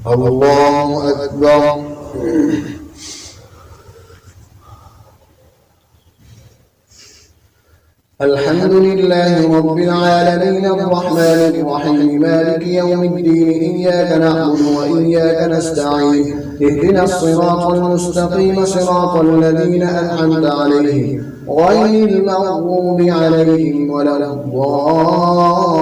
الله أكبر. الحمد لله رب العالمين الرحمن الرحيم مالك يوم الدين إياك نعبد وإياك نستعين اهدنا الصراط المستقيم صراط الذين أنعمت عليهم غير المغضوب عليهم ولا الضالين.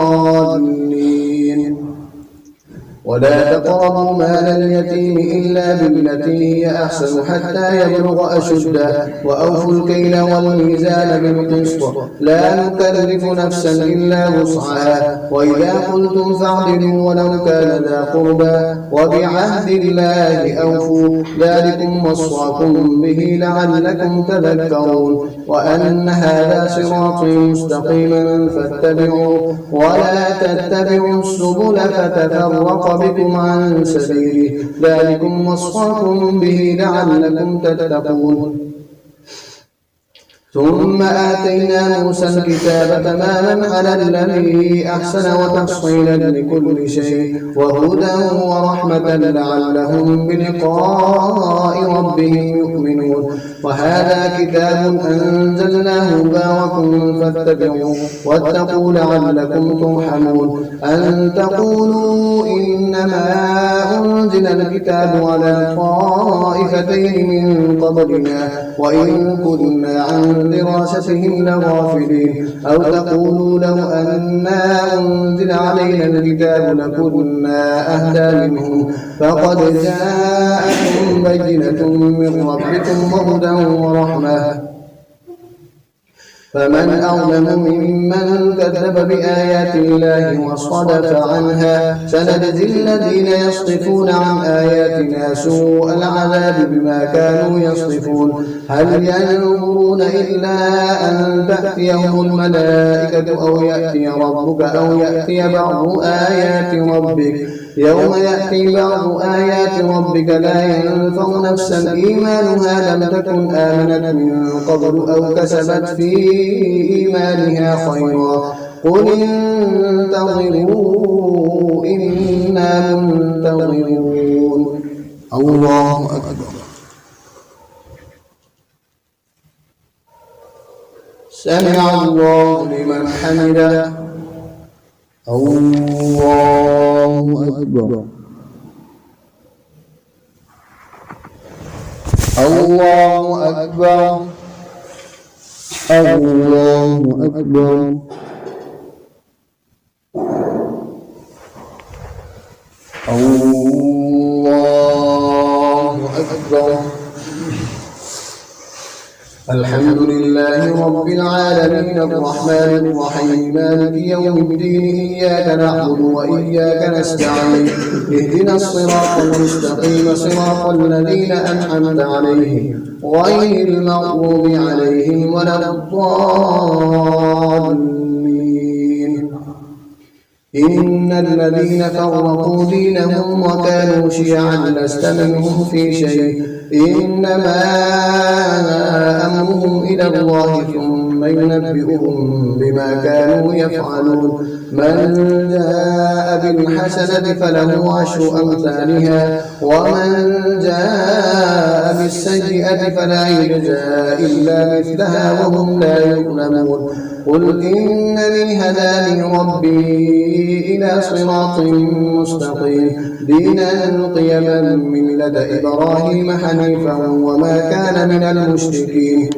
ولا تقربوا مال اليتيم إلا بالتي هي أحسن حتى يبلغ أشده وأوفوا الكيل والميزان بالقسط لا نكلف نفسا إلا وسعها وإذا قلتم فاعدلوا ولو كان ذا قربى وبعهد الله أوفوا ذلكم وصاكم به لعلكم تذكرون. وأن هذا صراطي مستقيما فاتبعوه ولا تتبعوا السبل فتفرق بكم عن سبيله ذلكم وصاكم به لعلكم تتقون. ثم آتينا موسى الكتاب تماما على الذي أحسن وتفصيلا لكل شيء وهدى ورحمة لعلهم بلقاء ربهم يؤمنون. وهذا كتاب أنزلناه مبارك فاتبعوه واتقوا لعلكم ترحمون. أن تقولوا إنما أنزل الكتاب على طائفتين من قبلنا وإن كنا عن دراستهم لغافلين. أو تقولوا لو أنا أنزل علينا الكتاب لكنا أهدى منهم فقد جاءكم بينة من ربكم وهدى ورحمة فمن أظلم ممن كذب بآيات الله وصدف عنها سنجزي الذين يصدفون عن آياتنا سوء العذاب بما كانوا يصدفون. هل ينظرون إلا أن تأتيهم الملائكة أو يأتي ربك أو يأتي بعض آيات ربك يوم يأتي بعض آيات ربك لا ينفع نفسا إيمانها لم تكن آمنت من قبل أو كسبت في إيمانها خيرا قل انتظروا إنا منتظرون. الله أكبر. سمع الله لمن حمده. الله أكبر. الله أكبر. الله أكبر. الله أكبر. الحمد لله رب العالمين الرحمن الرحيم مالك يوم الدين إياك نعبد وإياك نستعين اهدنا الصراط المستقيم صراط الذين أنعمت عليهم غير المغضوب عليهم ولا الضالين. إن الذين فرقوا دينهم وكانوا شيعا لست منهم في شيء إنما أمرهم إلى الله ثم ينبئهم بما كانوا يفعلون. من جاء بالحسنة فله عشر أمثالها ومن جاء بالسيئة فلا يجزى إلا مثلها وهم لا يظلمون. قل إنني هداني ربي إلى صراط مستقيم دينا قيما ملة إبراهيم حنيفا وما كان من المشركين.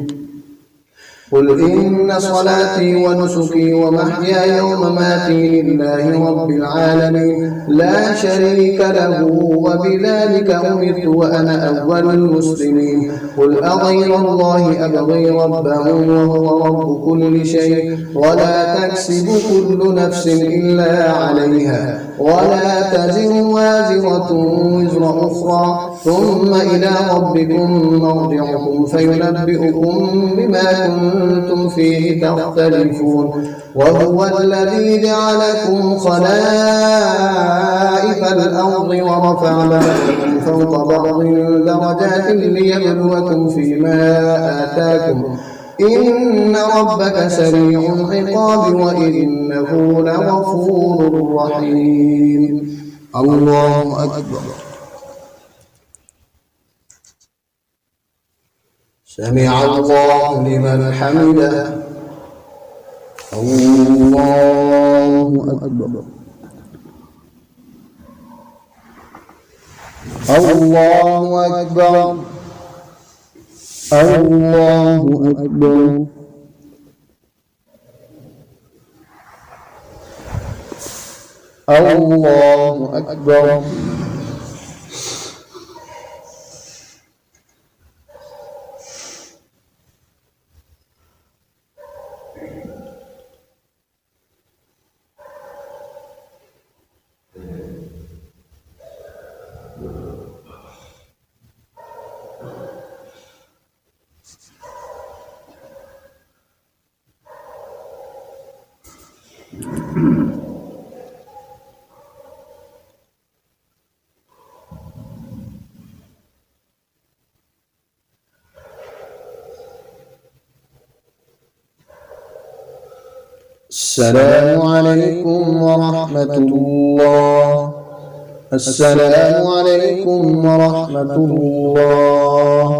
قل إن صلاتي ونسكي ومحياي ومماتي لله رب العالمين لا شريك له وبذلك أمرت وأنا أول المسلمين. قل أغير الله أبغي ربا وهو رب كل شيء ولا تكسب كل نفس إلا عليها ولا تزر وازرة وزر أخرى ثم إلى ربكم مرجعكم فينبئكم بما كنتم فيه تختلفون. وهو الذي جعلكم خلائف الأرض ورفع بعضكم فوق بعض درجات ليبلوكم فيما آتاكم إن ربك سريع العقاب وإنه لغفور رحيم. الله أكبر. سمع الله لمن حمده. الله أكبر. الله أكبر. الله أكبر. الله أكبر. السلام عليكم ورحمة الله. السلام عليكم ورحمة الله.